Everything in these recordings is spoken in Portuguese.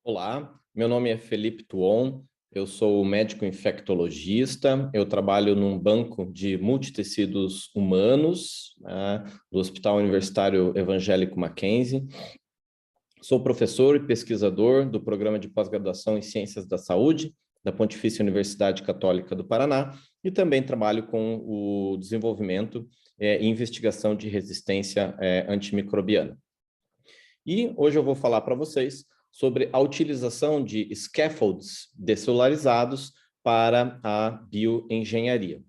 Olá, meu nome é Felipe Tuon, eu sou médico infectologista, eu trabalho num banco de multitecidos humanos, do Hospital Universitário Evangélico Mackenzie. Sou professor e pesquisador do Programa de Pós-Graduação em Ciências da Saúde, da Pontifícia Universidade Católica do Paraná, e também trabalho com o desenvolvimento e investigação de resistência antimicrobiana. E hoje eu vou falar para vocês sobre a utilização de scaffolds descelularizados para a bioengenharia.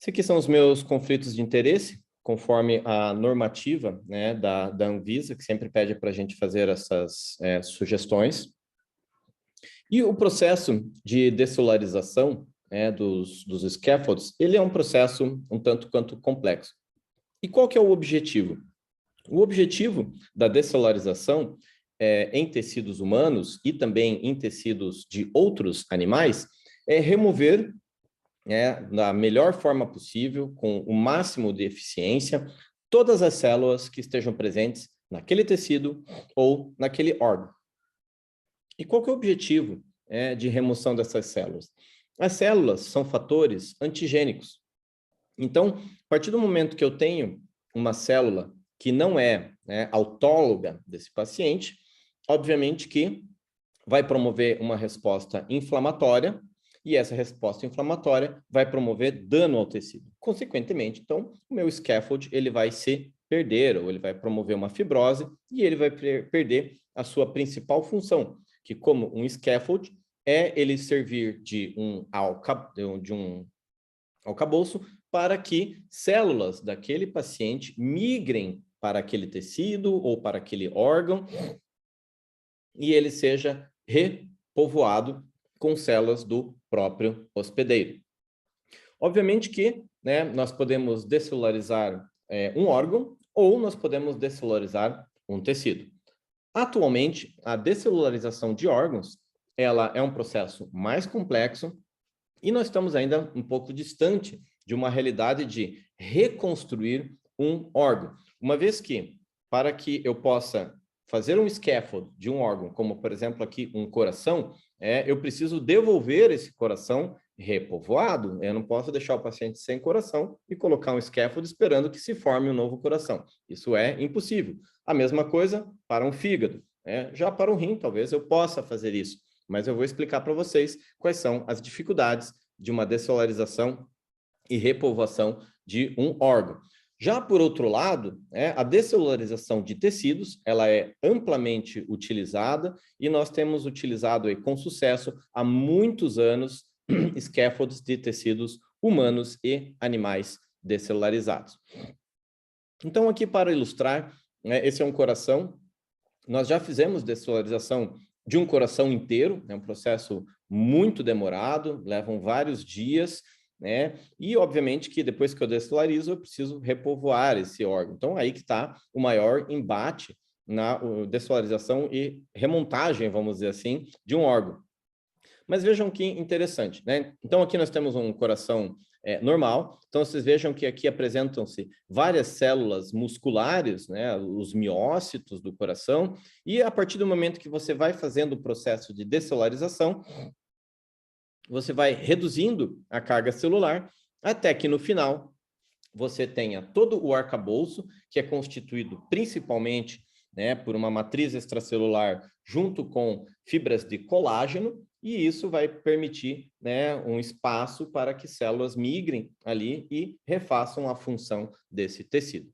Esses aqui são os meus conflitos de interesse, conforme a normativa, né, da Anvisa, que sempre pede para a gente fazer essas sugestões. E o processo de descelularização dos scaffolds, ele é um processo um tanto quanto complexo. E qual que é o objetivo? O objetivo da descelularização em tecidos humanos e também em tecidos de outros animais é remover, da melhor forma possível, com o máximo de eficiência, todas as células que estejam presentes naquele tecido ou naquele órgão. E qual que é o objetivo de remoção dessas células? As células são fatores antigênicos. Então, a partir do momento que eu tenho uma célula que não é autóloga desse paciente, obviamente que vai promover uma resposta inflamatória, e essa resposta inflamatória vai promover dano ao tecido. Consequentemente, então, o meu scaffold ele vai se perder, ou ele vai promover uma fibrose, e ele vai perder a sua principal função, que como um scaffold é ele servir de um arcabouço para que células daquele paciente migrem para aquele tecido ou para aquele órgão e ele seja repovoado com células do próprio hospedeiro. Obviamente que nós podemos descelularizar um órgão ou nós podemos descelularizar um tecido. Atualmente, a descelularização de órgãos ela é um processo mais complexo e nós estamos ainda um pouco distante de uma realidade de reconstruir um órgão. Uma vez que, para que eu possa fazer um scaffold de um órgão, como, por exemplo, aqui um coração, eu preciso devolver esse coração repovoado. Eu não posso deixar o paciente sem coração e colocar um scaffold esperando que se forme um novo coração. Isso é impossível. A mesma coisa para um fígado. Já para um rim, talvez eu possa fazer isso, mas eu vou explicar para vocês quais são as dificuldades de uma descelularização e repovoação de um órgão. Já por outro lado, a descelularização de tecidos, ela é amplamente utilizada e nós temos utilizado aí, com sucesso há muitos anos scaffolds de tecidos humanos e animais descelularizados. Então aqui para ilustrar, esse é um coração. Nós já fizemos descelularização de um coração inteiro, é um processo muito demorado, levam vários dias, e obviamente que depois que eu descelularizo, eu preciso repovoar esse órgão. Então aí que está o maior embate na descelularização e remontagem, vamos dizer assim, de um órgão. Mas vejam que interessante, Então aqui nós temos um coração normal, então vocês vejam que aqui apresentam-se várias células musculares, os miócitos do coração, e a partir do momento que você vai fazendo o processo de descelularização, você vai reduzindo a carga celular, até que no final você tenha todo o arcabouço, que é constituído principalmente por uma matriz extracelular junto com fibras de colágeno, e isso vai permitir um espaço para que células migrem ali e refaçam a função desse tecido.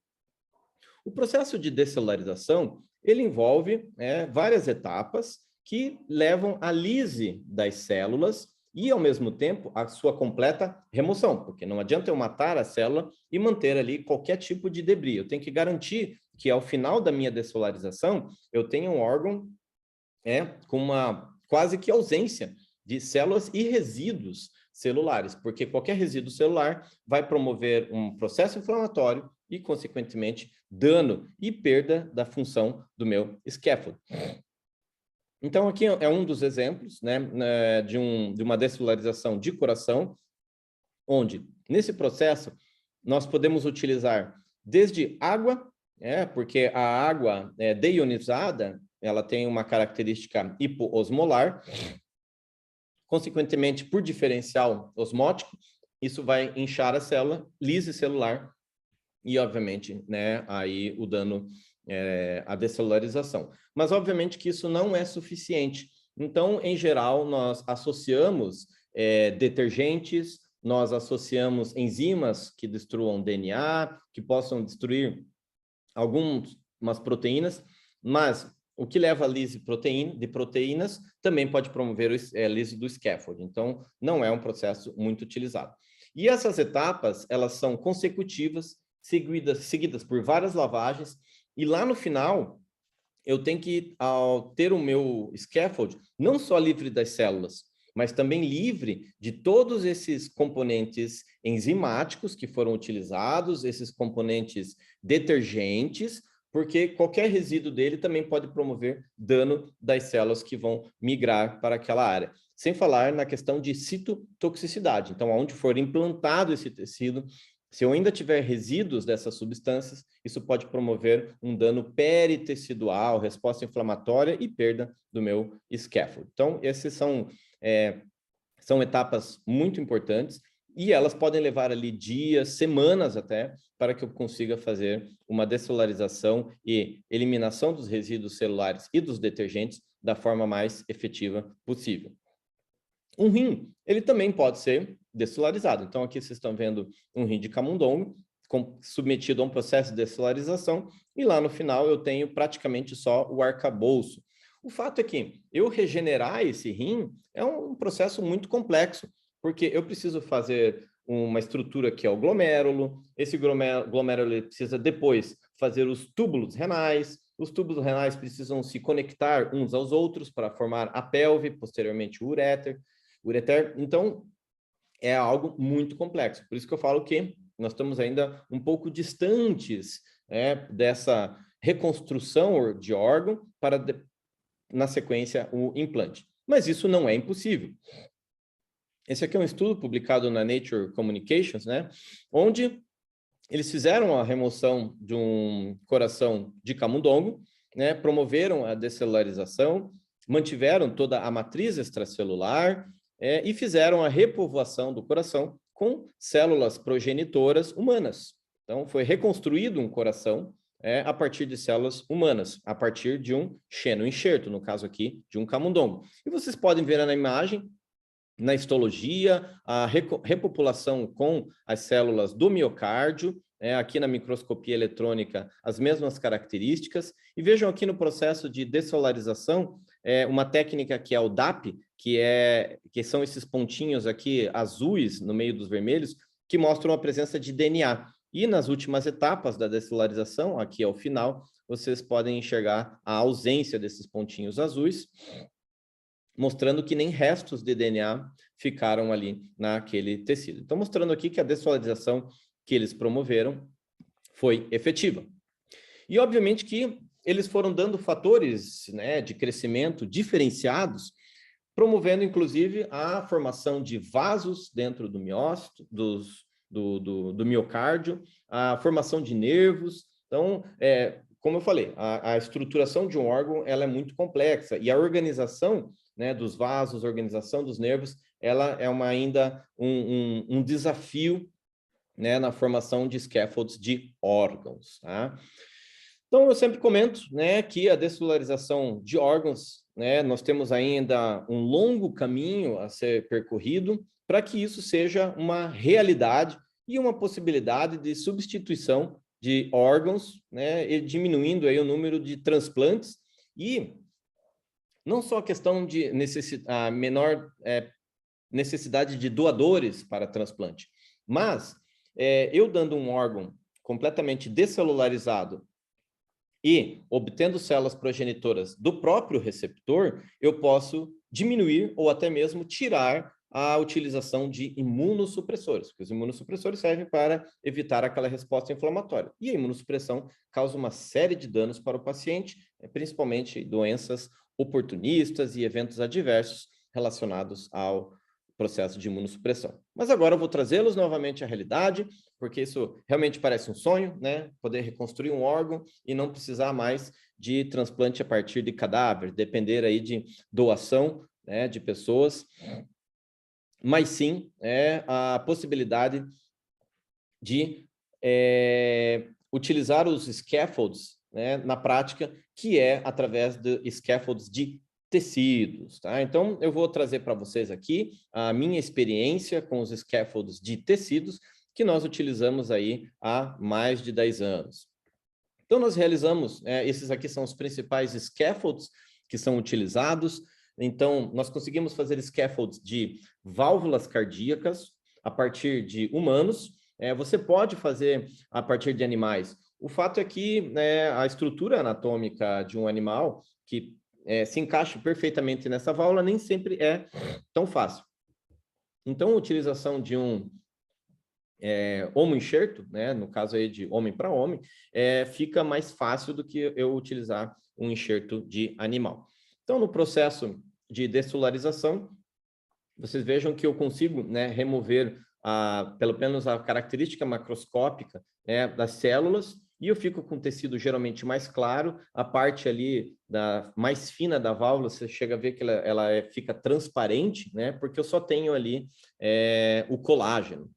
O processo de descelularização, ele envolve várias etapas que levam à lise das células e, ao mesmo tempo, a sua completa remoção, porque não adianta eu matar a célula e manter ali qualquer tipo de debris. Eu tenho que garantir que, ao final da minha descelularização, eu tenha um órgão com uma quase que ausência de células e resíduos celulares, porque qualquer resíduo celular vai promover um processo inflamatório e, consequentemente, dano e perda da função do meu scaffold. Então, aqui é um dos exemplos de uma descelularização de coração, onde, nesse processo, nós podemos utilizar desde água, porque a água deionizada ela tem uma característica hipoosmolar, consequentemente, por diferencial osmótico, isso vai inchar a célula, lise celular, e, obviamente, né, aí o dano a descelularização. Mas, obviamente, que isso não é suficiente. Então, em geral, nós associamos detergentes, nós associamos enzimas que destruam DNA, que possam destruir algumas proteínas, mas o que leva a lise de proteínas também pode promover a lise do scaffold. Então, não é um processo muito utilizado. E essas etapas, elas são consecutivas, seguidas por várias lavagens, e lá no final, eu tenho que, ao ter o meu scaffold, não só livre das células, mas também livre de todos esses componentes enzimáticos que foram utilizados, esses componentes detergentes, porque qualquer resíduo dele também pode promover dano das células que vão migrar para aquela área. Sem falar na questão de citotoxicidade. Então, onde for implantado esse tecido, se eu ainda tiver resíduos dessas substâncias, isso pode promover um dano peritecidual, resposta inflamatória e perda do meu scaffold. Então, esses são etapas muito importantes e elas podem levar ali dias, semanas até, para que eu consiga fazer uma descelularização e eliminação dos resíduos celulares e dos detergentes da forma mais efetiva possível. Um rim, ele também pode ser descelularizado. Então, aqui vocês estão vendo um rim de camundongo submetido a um processo de descelularização e lá no final eu tenho praticamente só o arcabouço. O fato é que eu regenerar esse rim é um processo muito complexo, porque eu preciso fazer uma estrutura que é o glomérulo, esse glomérulo ele precisa depois fazer os túbulos renais precisam se conectar uns aos outros para formar a pelve, posteriormente o uréter. Então, é algo muito complexo. Por isso que eu falo que nós estamos ainda um pouco distantes dessa reconstrução de órgão para, na sequência, o implante. Mas isso não é impossível. Esse aqui é um estudo publicado na Nature Communications, né, onde eles fizeram a remoção de um coração de camundongo, né, promoveram a descelularização, mantiveram toda a matriz extracelular e fizeram a repovoação do coração com células progenitoras humanas. Então, foi reconstruído um coração a partir de células humanas, a partir de um xenoenxerto, no caso aqui, de um camundongo. E vocês podem ver na imagem, na histologia, a repopulação com as células do miocárdio, aqui na microscopia eletrônica, as mesmas características. E vejam aqui no processo de descelularização, uma técnica que é o DAP, que são esses pontinhos aqui azuis no meio dos vermelhos, que mostram a presença de DNA. E nas últimas etapas da descelularização, aqui ao final, vocês podem enxergar a ausência desses pontinhos azuis, mostrando que nem restos de DNA ficaram ali naquele tecido. Então, mostrando aqui que a descelularização que eles promoveram foi efetiva. E, obviamente, que eles foram dando fatores, né, de crescimento diferenciados, promovendo, inclusive, a formação de vasos dentro do miócito, do miocárdio, a formação de nervos. Então, como eu falei, a estruturação de um órgão ela é muito complexa e a organização, né, dos vasos, a organização dos nervos, ela é ainda um desafio, né, na formação de scaffolds de órgãos. Tá? Então, eu sempre comento, né, que a descelularização de órgãos, né, nós temos ainda um longo caminho a ser percorrido para que isso seja uma realidade e uma possibilidade de substituição de órgãos, né, e diminuindo aí o número de transplantes e não só a questão de menor necessidade de doadores para transplante, mas eu dando um órgão completamente descelularizado e obtendo células progenitoras do próprio receptor, eu posso diminuir ou até mesmo tirar a utilização de imunossupressores, porque os imunossupressores servem para evitar aquela resposta inflamatória. E a imunossupressão causa uma série de danos para o paciente, principalmente doenças oportunistas e eventos adversos relacionados ao processo de imunossupressão. Mas agora eu vou trazê-los novamente à realidade, porque isso realmente parece um sonho, né? Poder reconstruir um órgão e não precisar mais de transplante a partir de cadáver, depender aí de doação, né, de pessoas, mas sim a possibilidade de utilizar os scaffolds, né, na prática, que é através de scaffolds de tecidos, tá? Então, eu vou trazer para vocês aqui a minha experiência com os scaffolds de tecidos que nós utilizamos aí há mais de 10 anos. Então, nós realizamos, esses aqui são os principais scaffolds que são utilizados. Então, nós conseguimos fazer scaffolds de válvulas cardíacas a partir de humanos. Você pode fazer a partir de animais. O fato é que a estrutura anatômica de um animal que se encaixa perfeitamente nessa válvula nem sempre é tão fácil. Então, a utilização de um homo-enxerto, né, no caso aí de homem para homem, fica mais fácil do que eu utilizar um enxerto de animal. Então, no processo de dessolarização, vocês vejam que eu consigo, né, remover pelo menos a característica macroscópica, das células, e eu fico com tecido geralmente mais claro, a parte ali mais fina da válvula, você chega a ver que ela fica transparente, né, porque eu só tenho ali o colágeno.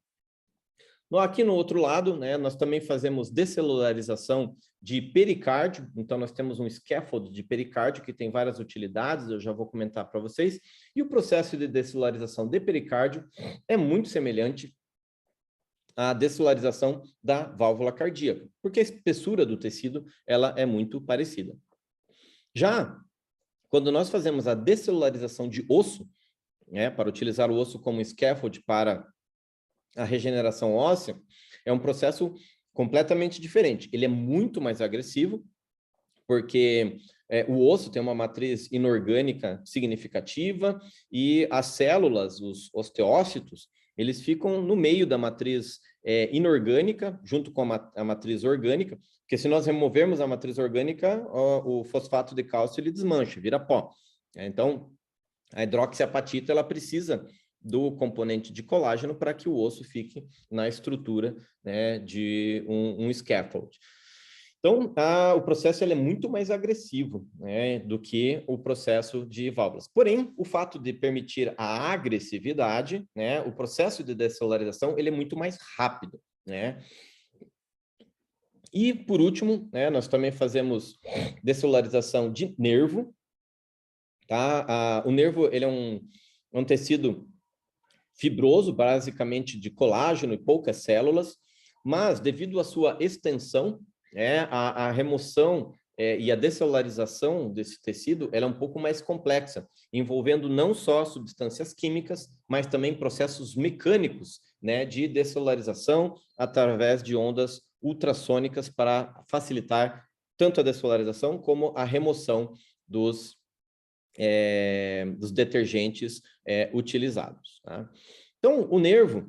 Aqui no outro lado, né, nós também fazemos descelularização de pericárdio, então nós temos um scaffold de pericárdio que tem várias utilidades, eu já vou comentar para vocês, e o processo de descelularização de pericárdio é muito semelhante à descelularização da válvula cardíaca, porque a espessura do tecido ela é muito parecida. Já quando nós fazemos a descelularização de osso, né, para utilizar o osso como scaffold para a regeneração óssea, é um processo completamente diferente. Ele é muito mais agressivo, porque o osso tem uma matriz inorgânica significativa e as células, os osteócitos, eles ficam no meio da matriz inorgânica, junto com a matriz orgânica, porque se nós removermos a matriz orgânica, o fosfato de cálcio ele desmancha, vira pó. Então, a hidroxiapatita ela precisa do componente de colágeno para que o osso fique na estrutura, né, de um scaffold. Então, o processo ele é muito mais agressivo, né, do que o processo de válvulas. Porém, o fato de permitir a agressividade, né, o processo de descelularização ele é muito mais rápido, né? E, por último, né, nós também fazemos descelularização de nervo, tá? O nervo ele é um tecido fibroso, basicamente de colágeno e poucas células, mas devido à sua extensão, a remoção e a descelularização desse tecido ela é um pouco mais complexa, envolvendo não só substâncias químicas, mas também processos mecânicos, né, de descelularização através de ondas ultrassônicas para facilitar tanto a descelularização como a remoção dos detergentes utilizados. Tá? Então, o nervo,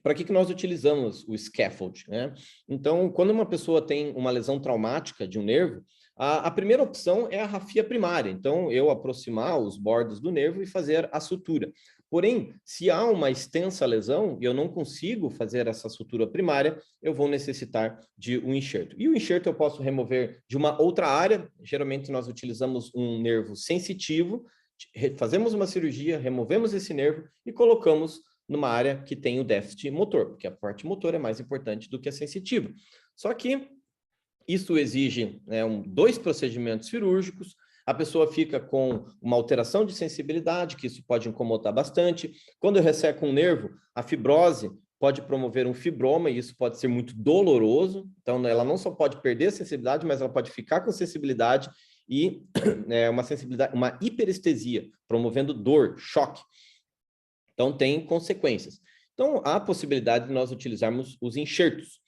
para que nós utilizamos o scaffold? Né? Então, quando uma pessoa tem uma lesão traumática de um nervo, a primeira opção é a rafia primária. Então, eu aproximar os bordos do nervo e fazer a sutura. Porém, se há uma extensa lesão e eu não consigo fazer essa sutura primária, eu vou necessitar de um enxerto. E o enxerto eu posso remover de uma outra área. Geralmente, nós utilizamos um nervo sensitivo, fazemos uma cirurgia, removemos esse nervo e colocamos numa área que tem o déficit motor, porque a parte motor é mais importante do que a sensitiva. Só que isso exige 2 procedimentos cirúrgicos, a pessoa fica com uma alteração de sensibilidade, que isso pode incomodar bastante. Quando eu resseco um nervo, a fibrose pode promover um fibroma, e isso pode ser muito doloroso. Então, ela não só pode perder a sensibilidade, mas ela pode ficar com sensibilidade e uma hiperestesia, promovendo dor, choque. Então, tem consequências. Então, há a possibilidade de nós utilizarmos os enxertos.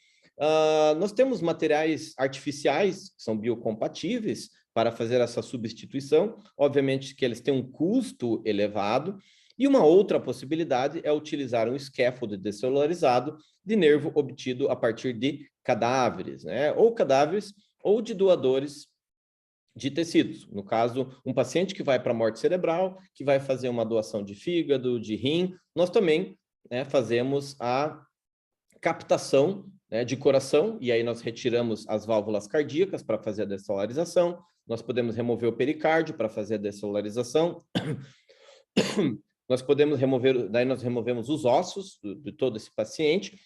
Nós temos materiais artificiais, que são biocompatíveis, para fazer essa substituição. Obviamente que eles têm um custo elevado. E uma outra possibilidade é utilizar um scaffold descelularizado de nervo obtido a partir de cadáveres, né? Ou cadáveres ou de doadores de tecidos. No caso, um paciente que vai para morte cerebral, que vai fazer uma doação de fígado, de rim, nós também, né, fazemos a captação, né, de coração, e aí nós retiramos as válvulas cardíacas para fazer a dessolarização, nós podemos remover o pericárdio para fazer a dessolarização, nós podemos remover, daí nós removemos os ossos de todo esse paciente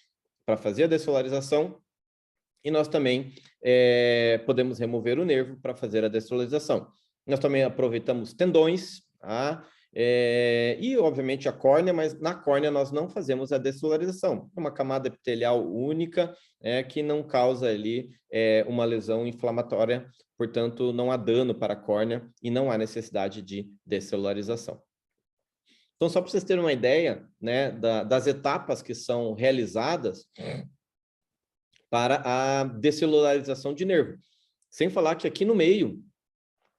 para fazer a dessolarização, e nós também podemos remover o nervo para fazer a dessolarização. Nós também aproveitamos tendões, tá? E, obviamente, a córnea, mas na córnea nós não fazemos a dessolarização. É uma camada epitelial única que não causa ali uma lesão inflamatória, portanto, não há dano para a córnea e não há necessidade de descelularização. Então, só para vocês terem uma ideia, né, das etapas que são realizadas para a descelularização de nervo. Sem falar que aqui no meio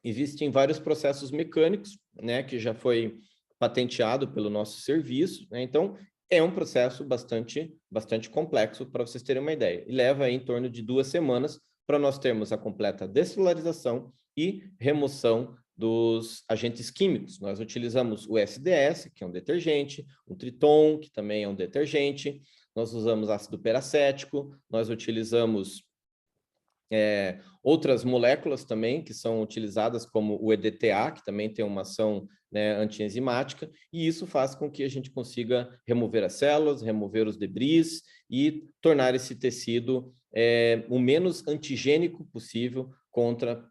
existem vários processos mecânicos, né, que já foi patenteado pelo nosso serviço, né? Então, é um processo bastante complexo, para vocês terem uma ideia. E leva aí em torno de 2 semanas para nós termos a completa descelularização e remoção dos agentes químicos. Nós utilizamos o SDS, que é um detergente, o Triton, que também é um detergente, nós usamos ácido peracético, nós utilizamos outras moléculas também, que são utilizadas como o EDTA, que também tem uma ação, né, antienzimática, e isso faz com que a gente consiga remover as células, remover os debris e tornar esse tecido o menos antigênico possível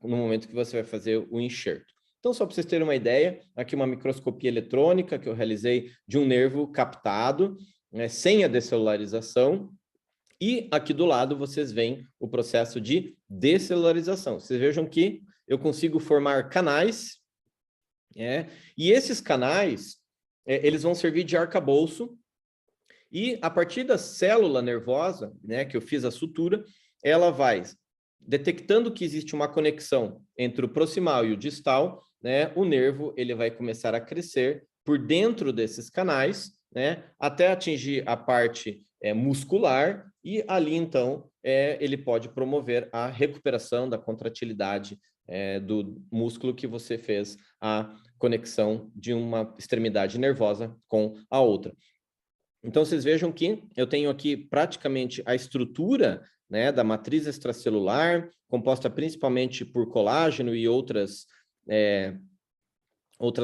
no momento que você vai fazer o enxerto. Então, só para vocês terem uma ideia, aqui uma microscopia eletrônica que eu realizei de um nervo captado, né, sem a descelularização. E aqui do lado vocês veem o processo de descelularização. Vocês vejam que eu consigo formar canais, e esses canais, eles vão servir de arcabouço, e a partir da célula nervosa, né, que eu fiz a sutura, ela vai detectando que existe uma conexão entre o proximal e o distal, né, o nervo ele vai começar a crescer por dentro desses canais, né, até atingir a parte muscular, e ali, então, ele pode promover a recuperação da contratilidade do músculo que você fez a conexão de uma extremidade nervosa com a outra. Então, vocês vejam que eu tenho aqui praticamente a estrutura, né, da matriz extracelular, composta principalmente por colágeno e outras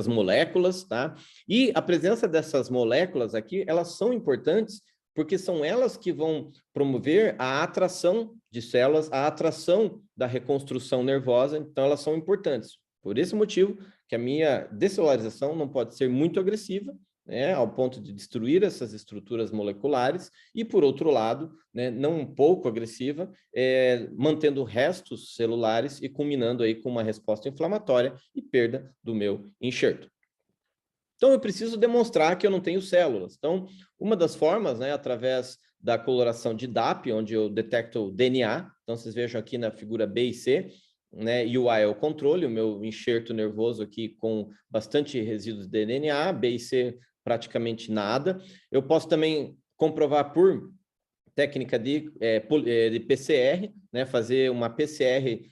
moléculas, tá? E a presença dessas moléculas aqui, elas são importantes porque são elas que vão promover a atração de células, a atração da reconstrução nervosa, então elas são importantes. Por esse motivo que a minha descelularização não pode ser muito agressiva, né, ao ponto de destruir essas estruturas moleculares, e, por outro lado, né, não um pouco agressiva, mantendo restos celulares e culminando aí com uma resposta inflamatória e perda do meu enxerto. Então, eu preciso demonstrar que eu não tenho células. Então, uma das formas, né, através da coloração de DAP, onde eu detecto o DNA, então vocês vejam aqui na figura B e C, né, e o A é o controle, o meu enxerto nervoso aqui com bastante resíduos de DNA, B e C praticamente nada. Eu posso também comprovar por técnica de PCR, né, fazer uma PCR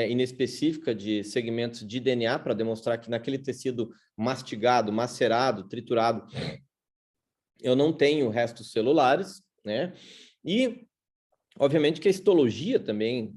inespecífica de segmentos de DNA para demonstrar que naquele tecido mastigado, macerado, triturado, eu não tenho restos celulares, né? E, obviamente, que a histologia também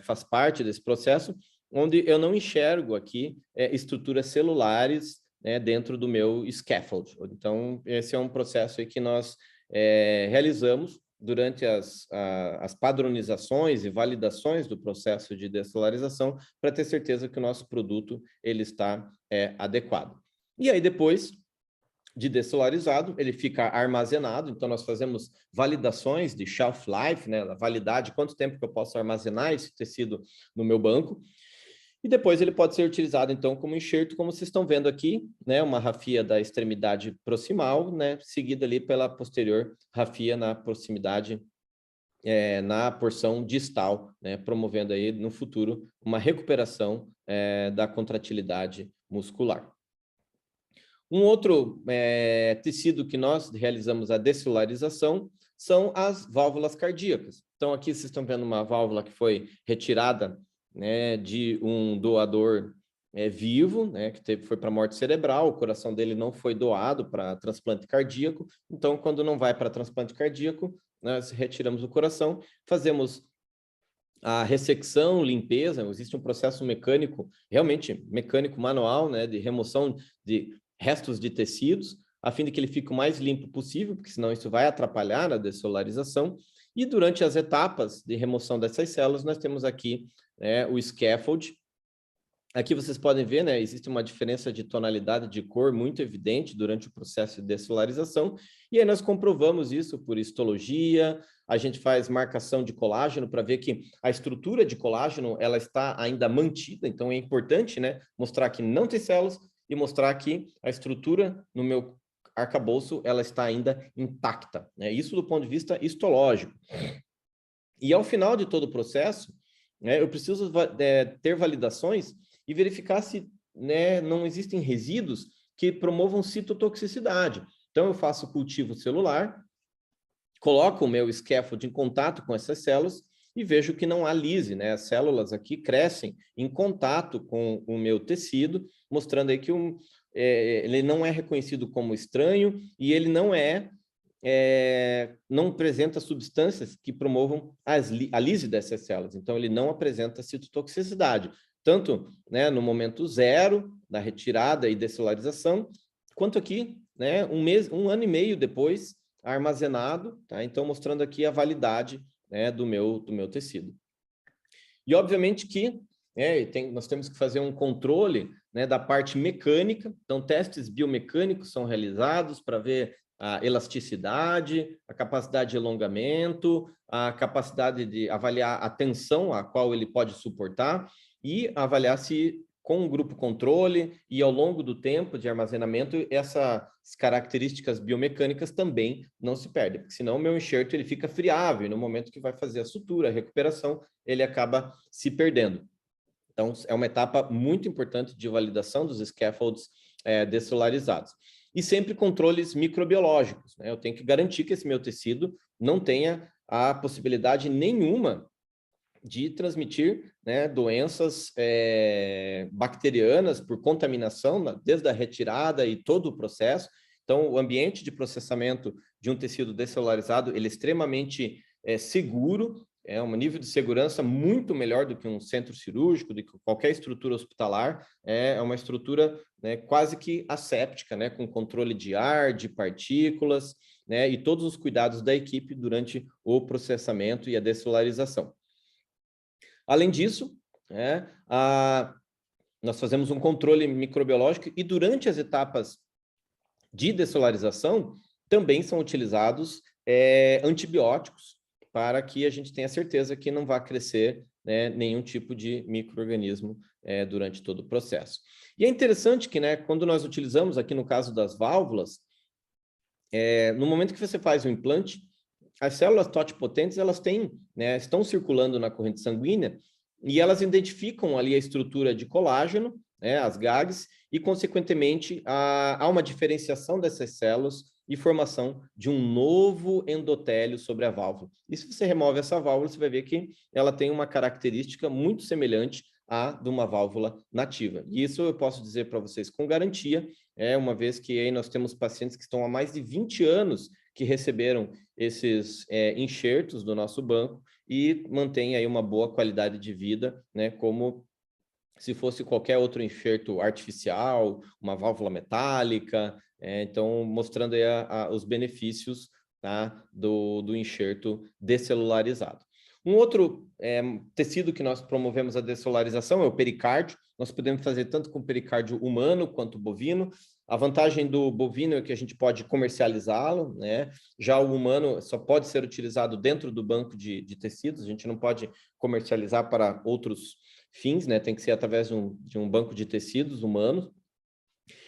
faz parte desse processo, onde eu não enxergo aqui estruturas celulares, né, dentro do meu scaffold. Então, esse é um processo aí que nós realizamos durante as padronizações e validações do processo de descelularização, para ter certeza que o nosso produto ele está adequado. E aí, depois de descelarizado, ele fica armazenado, então nós fazemos validações de shelf life, né, a validade, quanto tempo que eu posso armazenar esse tecido no meu banco, e depois ele pode ser utilizado, então, como enxerto, como vocês estão vendo aqui, né, uma rafia da extremidade proximal, né, seguida ali pela posterior rafia na proximidade, na porção distal, né, promovendo aí, no futuro, uma recuperação da contratilidade muscular. Um outro tecido que nós realizamos a descelularização são as válvulas cardíacas. Então, aqui vocês estão vendo uma válvula que foi retirada né, de um doador vivo, né, que foi para morte cerebral, o coração dele não foi doado para transplante cardíaco, então quando não vai para transplante cardíaco, nós retiramos o coração, fazemos a ressecção, limpeza, existe um processo mecânico, realmente mecânico manual, né, de remoção de restos de tecidos, a fim de que ele fique o mais limpo possível, porque senão isso vai atrapalhar a dessolarização. E durante as etapas de remoção dessas células, nós temos aqui o scaffold. Aqui vocês podem ver, né, existe uma diferença de tonalidade de cor muito evidente durante o processo de dessolarização, e aí nós comprovamos isso por histologia, a gente faz marcação de colágeno para ver que a estrutura de colágeno ela está ainda mantida, então é importante, né, mostrar que não tem células e mostrar que a estrutura no meu arcabouço ela está ainda intacta, né, isso do ponto de vista histológico. E ao final de todo o processo, né, eu preciso ter validações e verificar se, né, não existem resíduos que promovam citotoxicidade. Então, eu faço cultivo celular, coloco o meu scaffold em contato com essas células e vejo que não há lise, né? As células aqui crescem em contato com o meu tecido, mostrando aí que ele não é reconhecido como estranho e ele não não apresenta substâncias que promovam a lise dessas células. Então, ele não apresenta citotoxicidade, tanto, né, no momento zero da retirada e dessolarização, quanto aqui, né, um ano e meio depois, armazenado, tá? Então, mostrando aqui a validade, né, do meu tecido. E, obviamente, que nós temos que fazer um controle, né, da parte mecânica. Então, testes biomecânicos são realizados para ver a elasticidade, a capacidade de alongamento, a capacidade de avaliar a tensão a qual ele pode suportar e avaliar se com o grupo controle e ao longo do tempo de armazenamento, essas características biomecânicas também não se perdem, porque senão o meu enxerto ele fica friável e no momento que vai fazer a sutura, a recuperação, ele acaba se perdendo. Então, é uma etapa muito importante de validação dos scaffolds dessolarizados. E sempre controles microbiológicos, né? Eu tenho que garantir que esse meu tecido não tenha a possibilidade nenhuma de transmitir, né, doenças bacterianas por contaminação, desde a retirada e todo o processo. Então, o ambiente de processamento de um tecido descelularizado ele é extremamente seguro, é um nível de segurança muito melhor do que um centro cirúrgico, do que qualquer estrutura hospitalar, é uma estrutura, né, quase que asséptica, né, com controle de ar, de partículas, né, e todos os cuidados da equipe durante o processamento e a descelularização. Além disso, nós fazemos um controle microbiológico e durante as etapas de dessolarização também são utilizados antibióticos para que a gente tenha certeza que não vai crescer, né, nenhum tipo de micro-organismo durante todo o processo. E é interessante que, né, quando nós utilizamos aqui no caso das válvulas, no momento que você faz o implante, as células totipotentes, elas têm, né, estão circulando na corrente sanguínea e elas identificam ali a estrutura de colágeno, né, as GAGs, e, consequentemente, há uma diferenciação dessas células e formação de um novo endotélio sobre a válvula. E se você remove essa válvula, você vai ver que ela tem uma característica muito semelhante à de uma válvula nativa. E isso eu posso dizer para vocês com garantia, uma vez que aí nós temos pacientes que estão há mais de 20 anos que receberam esses enxertos do nosso banco e mantém aí uma boa qualidade de vida, né, como se fosse qualquer outro enxerto artificial, uma válvula metálica, então mostrando aí os benefícios, tá, do enxerto descelularizado. Um outro tecido que nós promovemos a descelularização é o pericárdio. Nós podemos fazer tanto com pericárdio humano quanto bovino. A vantagem do bovino é que a gente pode comercializá-lo, né? Já o humano só pode ser utilizado dentro do banco de tecidos, a gente não pode comercializar para outros fins, né? Tem que ser através de um banco de tecidos humanos.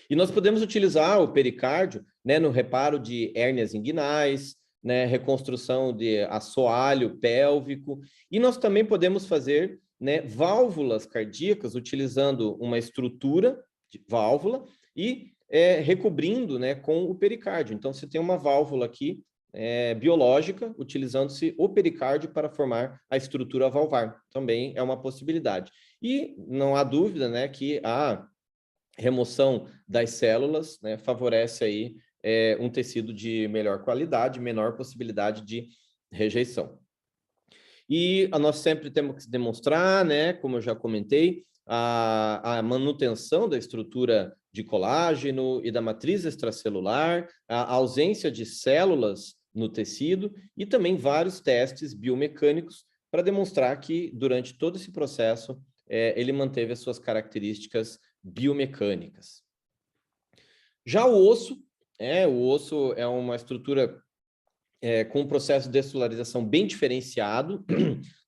E nós podemos utilizar o pericárdio, né, no reparo de hérnias inguinais, né, reconstrução de assoalho pélvico, e nós também podemos fazer, né, válvulas cardíacas utilizando uma estrutura de válvula e recobrindo, né, com o pericárdio. Então, você tem uma válvula aqui, biológica, utilizando-se o pericárdio para formar a estrutura valvar. Também é uma possibilidade. E não há dúvida, né, que a remoção das células, né, favorece aí um tecido de melhor qualidade, menor possibilidade de rejeição. E nós sempre temos que demonstrar, né, como eu já comentei, a manutenção da estrutura de colágeno e da matriz extracelular, a ausência de células no tecido e também vários testes biomecânicos para demonstrar que, durante todo esse processo, ele manteve as suas características biomecânicas. Já o osso é uma estrutura com um processo de descelularização bem diferenciado.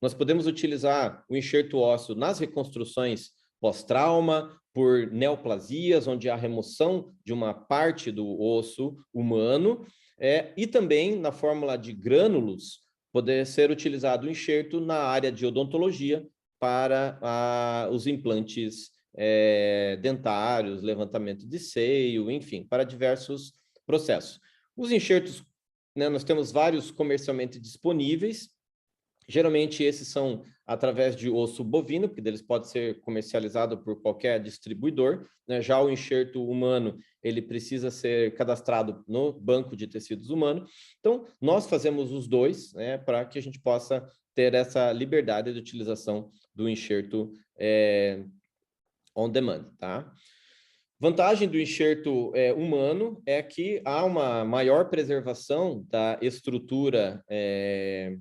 Nós podemos utilizar o enxerto ósseo nas reconstruções pós-trauma, por neoplasias, onde há remoção de uma parte do osso humano, e também na fórmula de grânulos, poder ser utilizado o enxerto na área de odontologia para os implantes dentários, levantamento de seio, enfim, para diversos processos. Os enxertos, né, nós temos vários comercialmente disponíveis. Geralmente esses são através de osso bovino, porque eles podem ser comercializados por qualquer distribuidor, né? Já o enxerto humano, ele precisa ser cadastrado no banco de tecidos humano. Então, nós fazemos os dois, né, para que a gente possa ter essa liberdade de utilização do enxerto on demand, tá? Vantagem do enxerto humano é que há uma maior preservação da estrutura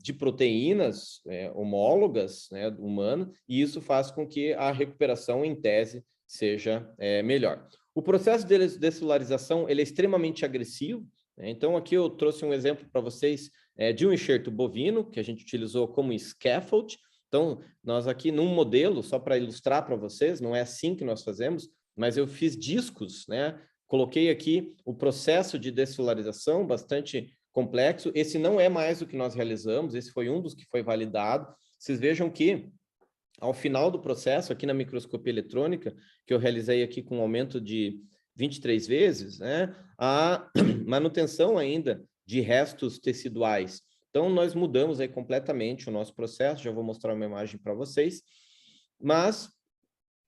de proteínas homólogas, né, humano, e isso faz com que a recuperação, em tese, seja melhor. O processo de descelularização ele é extremamente agressivo, né? Então, aqui eu trouxe um exemplo para vocês de um enxerto bovino, que a gente utilizou como scaffold. Então, nós aqui num modelo, só para ilustrar para vocês, não é assim que nós fazemos, mas eu fiz discos, né? Coloquei aqui o processo de descelularização, bastante complexo. Esse não é mais o que nós realizamos, esse foi um dos que foi validado. Vocês vejam que, ao final do processo, aqui na microscopia eletrônica, que eu realizei aqui com um aumento de 23 vezes, né? A manutenção ainda de restos teciduais. Então, nós mudamos aí completamente o nosso processo, já vou mostrar uma imagem para vocês, mas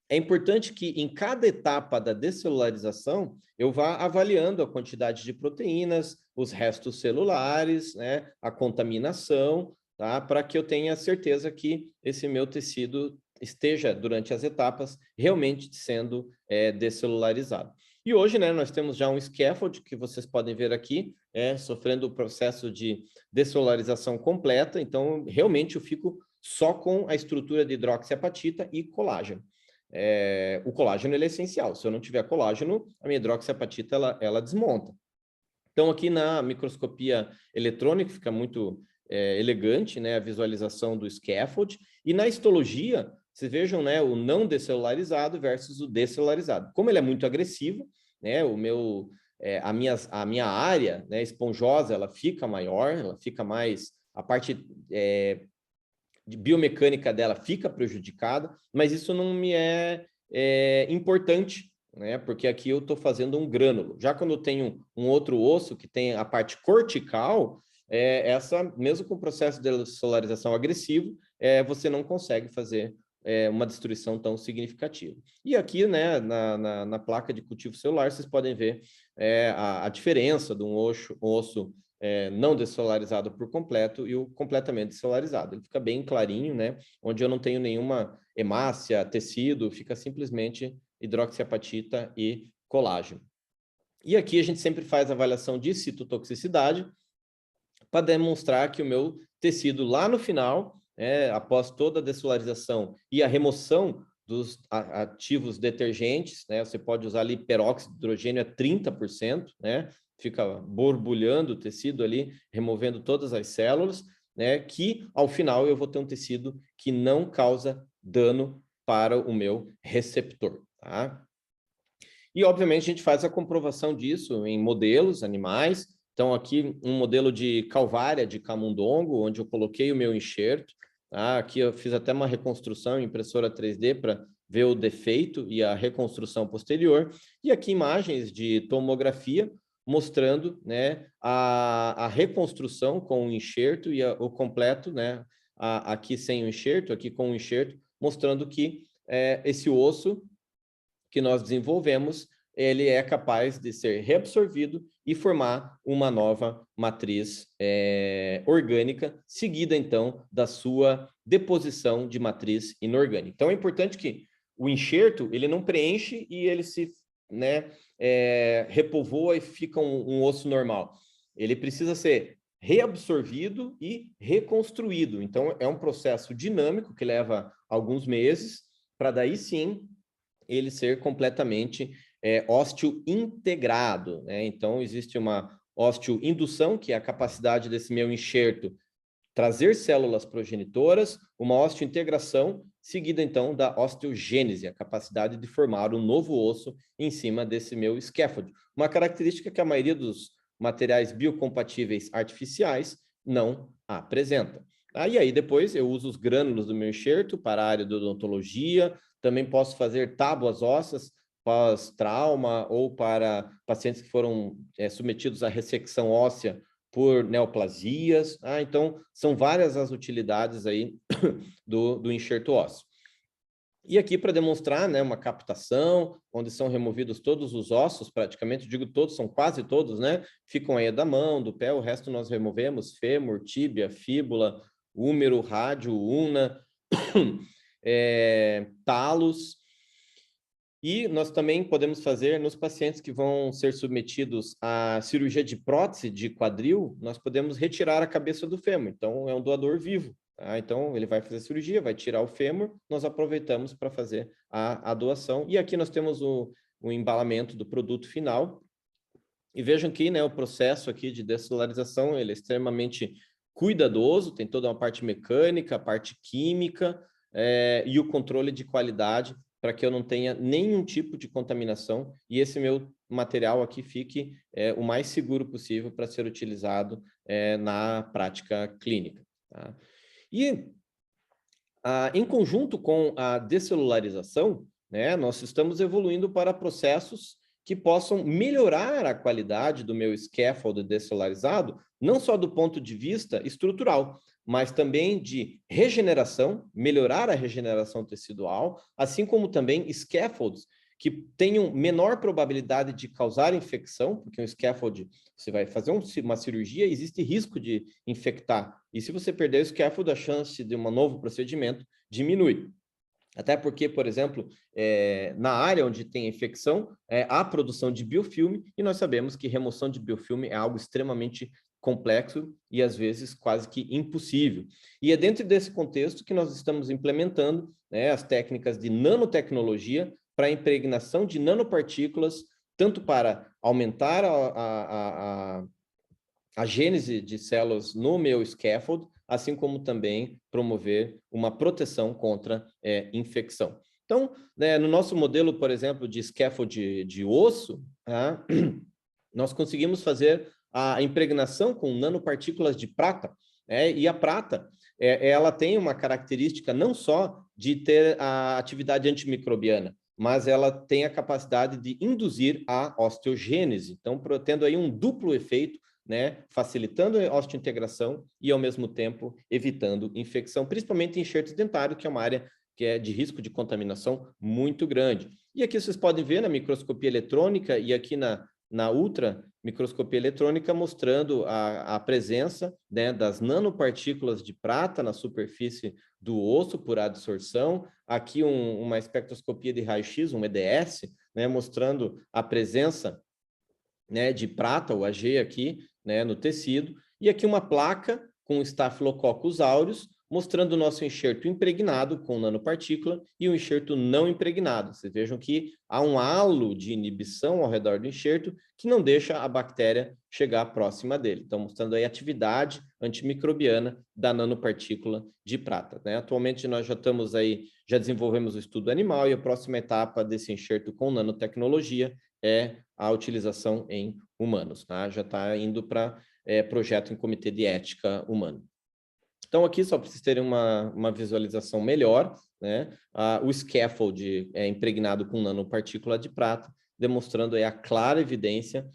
é importante que em cada etapa da descelularização eu vá avaliando a quantidade de proteínas, os restos celulares, né, a contaminação, tá? Para que eu tenha certeza que esse meu tecido esteja, durante as etapas, realmente sendo descelularizado. E hoje, né, nós temos já um scaffold, que vocês podem ver aqui, sofrendo o processo de descelularização completa, então realmente eu fico só com a estrutura de hidroxiapatita e colágeno. O colágeno ele é essencial. Se eu não tiver colágeno, a minha hidroxiapatita ela desmonta. Então, aqui na microscopia eletrônica fica muito elegante, né, a visualização do scaffold. E na histologia, vocês vejam, né, o não descelularizado versus o descelularizado. Como ele é muito agressivo, né, a minha área, né, esponjosa, ela fica maior, ela fica mais... A parte de biomecânica dela fica prejudicada, mas isso não me é importante, né? Porque aqui eu estou fazendo um grânulo. Já quando eu tenho um outro osso que tem a parte cortical, mesmo com o processo de descelularização agressivo, você não consegue fazer uma destruição tão significativa. E aqui, né, na placa de cultivo celular, vocês podem ver a diferença de um osso não descelularizado por completo e o completamente descelularizado. Ele fica bem clarinho, né? Onde eu não tenho nenhuma hemácia, tecido, fica simplesmente hidroxiapatita e colágeno. E aqui a gente sempre faz avaliação de citotoxicidade para demonstrar que o meu tecido lá no final, após toda a descelularização e a remoção dos ativos detergentes, né? Você pode usar ali peróxido de hidrogênio a 30%, né? Fica borbulhando o tecido ali, removendo todas as células, né? Que ao final eu vou ter um tecido que não causa dano para o meu receptor, tá? E obviamente a gente faz a comprovação disso em modelos animais. Então aqui um modelo de calvária de camundongo, onde eu coloquei o meu enxerto, tá? Aqui eu fiz até uma reconstrução em impressora 3D para ver o defeito e a reconstrução posterior. E aqui imagens de tomografia, mostrando, né, a reconstrução com o enxerto e o completo, né, aqui sem o enxerto, aqui com o enxerto, mostrando que esse osso que nós desenvolvemos, ele é capaz de ser reabsorvido e formar uma nova matriz orgânica, seguida, então, da sua deposição de matriz inorgânica. Então, é importante que o enxerto, ele não preenche e ele se, né, repovoa e fica um osso normal. Ele precisa ser reabsorvido e reconstruído. Então, é um processo dinâmico que leva alguns meses, para daí sim ele ser completamente ósteo integrado, né? Então, existe uma osteoindução, que é a capacidade desse meu enxerto trazer células progenitoras, uma osteointegração, seguida, então, da osteogênese, a capacidade de formar um novo osso em cima desse meu scaffold. Uma característica que a maioria dos materiais biocompatíveis artificiais não apresenta. E aí, depois, eu uso os grânulos do meu enxerto para a área de odontologia, também posso fazer tábuas ósseas pós-trauma ou para pacientes que foram submetidos à ressecção óssea por neoplasias. Então, são várias as utilidades aí do enxerto ósseo. E aqui para demonstrar, né, uma captação, onde são removidos todos os ossos, praticamente, digo todos, são quase todos, né? Ficam aí da mão, do pé, o resto nós removemos, fêmur, tíbia, fíbula, húmero, rádio, una, talos. E nós também podemos fazer nos pacientes que vão ser submetidos à cirurgia de prótese de quadril, nós podemos retirar a cabeça do fêmur. Então, é um doador vivo. Tá? Então, ele vai fazer a cirurgia, vai tirar o fêmur, nós aproveitamos para fazer a doação. E aqui nós temos o embalamento do produto final. E vejam que, né, o processo aqui de descelularização, ele é extremamente cuidadoso, tem toda uma parte mecânica, a parte química e o controle de qualidade para que eu não tenha nenhum tipo de contaminação e esse meu material aqui fique o mais seguro possível para ser utilizado na prática clínica. Tá? E, em conjunto com a descelularização, né, nós estamos evoluindo para processos que possam melhorar a qualidade do meu scaffold descelularizado, não só do ponto de vista estrutural, mas também de regeneração, melhorar a regeneração tecidual, assim como também scaffolds que tenham menor probabilidade de causar infecção, porque um scaffold, você vai fazer uma cirurgia, existe risco de infectar. E se você perder o scaffold, a chance de um novo procedimento diminui. Até porque, por exemplo, na área onde tem infecção, há produção de biofilme, e nós sabemos que remoção de biofilme é algo extremamente complexo e, às vezes, quase que impossível. E é dentro desse contexto que nós estamos implementando, né, as técnicas de nanotecnologia para a impregnação de nanopartículas, tanto para aumentar a gênese de células no meu scaffold, assim como também promover uma proteção contra infecção. Então, né, no nosso modelo, por exemplo, de scaffold de osso, nós conseguimos fazer a impregnação com nanopartículas de prata, e a prata, ela tem uma característica não só de ter a atividade antimicrobiana, mas ela tem a capacidade de induzir a osteogênese, então, tendo aí um duplo efeito, né, facilitando a osteointegração e, ao mesmo tempo, evitando infecção, principalmente em enxertos dentários, que é uma área que é de risco de contaminação muito grande. E aqui vocês podem ver na microscopia eletrônica e aqui na ultra microscopia eletrônica, mostrando a presença, né, das nanopartículas de prata na superfície do osso por adsorção. Aqui uma espectroscopia de raio-x, um EDS, né, mostrando a presença, né, de prata, o Ag aqui, né, no tecido, e aqui uma placa com Staphylococcus aureus, mostrando o nosso enxerto impregnado com nanopartícula e o enxerto não impregnado. Vocês vejam que há um halo de inibição ao redor do enxerto que não deixa a bactéria chegar próxima dele. Então, mostrando aí a atividade antimicrobiana da nanopartícula de prata, né? Atualmente, nós já desenvolvemos o estudo animal e a próxima etapa desse enxerto com nanotecnologia é a utilização em humanos, tá? Já está indo para projeto em comitê de ética humano. Então, aqui, só para vocês terem uma visualização melhor, né? O scaffold é impregnado com nanopartícula de prata, demonstrando aí a clara evidência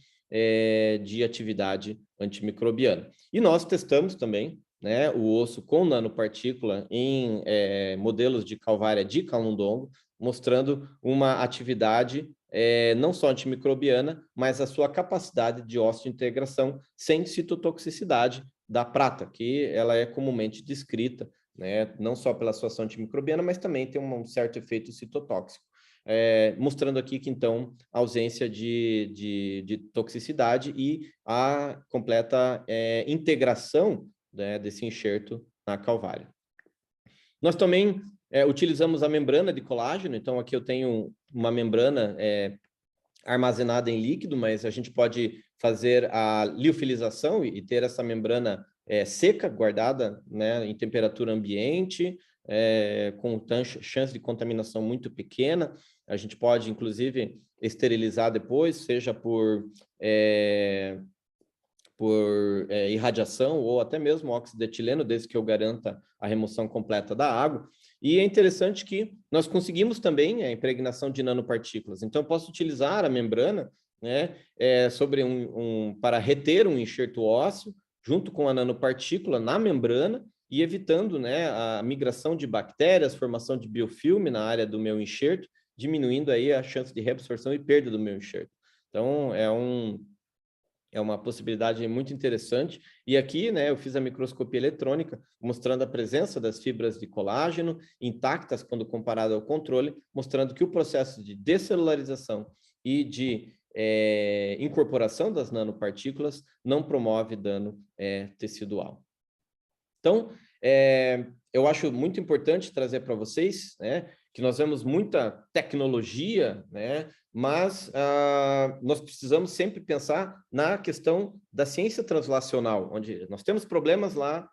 de atividade antimicrobiana. E nós testamos também, né, o osso com nanopartícula em modelos de calvária de camundongo, mostrando uma atividade não só antimicrobiana, mas a sua capacidade de osteointegração sem citotoxicidade da prata, que ela é comumente descrita, né, não só pela sua ação antimicrobiana, mas também tem um certo efeito citotóxico. Mostrando aqui que, então, a ausência de toxicidade e a completa integração, né, desse enxerto na calvária. Nós também utilizamos a membrana de colágeno, então aqui eu tenho uma membrana armazenada em líquido, mas a gente pode fazer a liofilização e ter essa membrana seca, guardada, né, em temperatura ambiente, com chance de contaminação muito pequena. A gente pode, inclusive, esterilizar depois, seja por irradiação ou até mesmo óxido de etileno, desde que eu garanta a remoção completa da água. E é interessante que nós conseguimos também a impregnação de nanopartículas. Então, eu posso utilizar a membrana, né, para reter um enxerto ósseo junto com a nanopartícula na membrana e evitando, né, a migração de bactérias, formação de biofilme na área do meu enxerto, diminuindo aí a chance de reabsorção e perda do meu enxerto. Então, é uma possibilidade muito interessante. E aqui, né, eu fiz a microscopia eletrônica, mostrando a presença das fibras de colágeno intactas quando comparado ao controle, mostrando que o processo de descelularização e de incorporação das nanopartículas não promove dano tecidual. Então, eu acho muito importante trazer para vocês, né, que nós vemos muita tecnologia, né, mas nós precisamos sempre pensar na questão da ciência translacional, onde nós temos problemas lá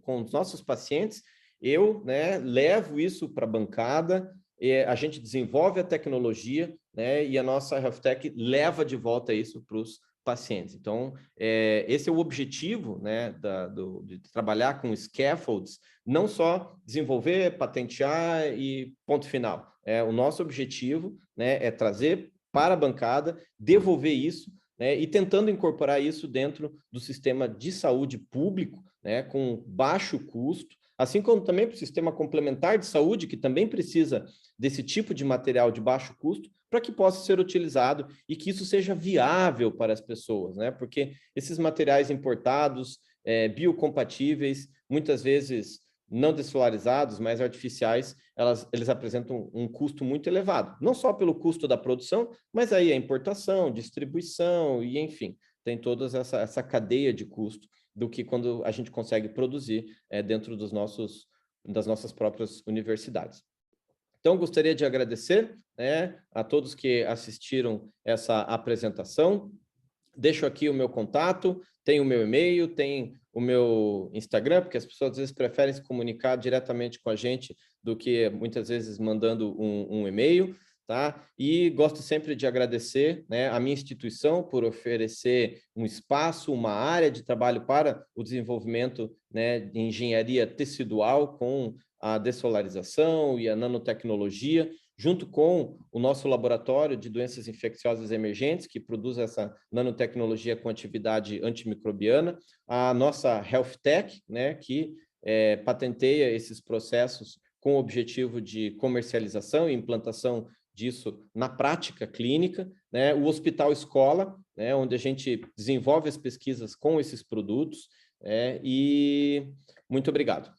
com os nossos pacientes, eu, né, levo isso para a bancada, a gente desenvolve a tecnologia, né, e a nossa Health Tech leva de volta isso para os pacientes. Então, esse é o objetivo, né, de trabalhar com scaffolds, não só desenvolver, patentear e ponto final. O nosso objetivo, né, é trazer para a bancada, devolver isso, né, e tentando incorporar isso dentro do sistema de saúde público, né, com baixo custo, assim como também para o sistema complementar de saúde, que também precisa desse tipo de material de baixo custo, para que possa ser utilizado e que isso seja viável para as pessoas, né? Porque esses materiais importados, biocompatíveis, muitas vezes não dessolarizados, mas artificiais, eles apresentam um custo muito elevado, não só pelo custo da produção, mas aí a importação, distribuição e, enfim, tem toda essa cadeia de custo do que quando a gente consegue produzir dentro das nossas próprias universidades. Então, gostaria de agradecer, né, a todos que assistiram essa apresentação. Deixo aqui o meu contato, tem o meu e-mail, tem o meu Instagram, porque as pessoas às vezes preferem se comunicar diretamente com a gente do que muitas vezes mandando um e-mail, tá? E gosto sempre de agradecer, né, a minha instituição por oferecer um espaço, uma área de trabalho para o desenvolvimento, né, de engenharia tecidual com a dessolarização e a nanotecnologia, junto com o nosso laboratório de doenças infecciosas emergentes, que produz essa nanotecnologia com atividade antimicrobiana, a nossa Health Tech, né, que patenteia esses processos com o objetivo de comercialização e implantação disso na prática clínica, né, o Hospital Escola, né, onde a gente desenvolve as pesquisas com esses produtos, e muito obrigado.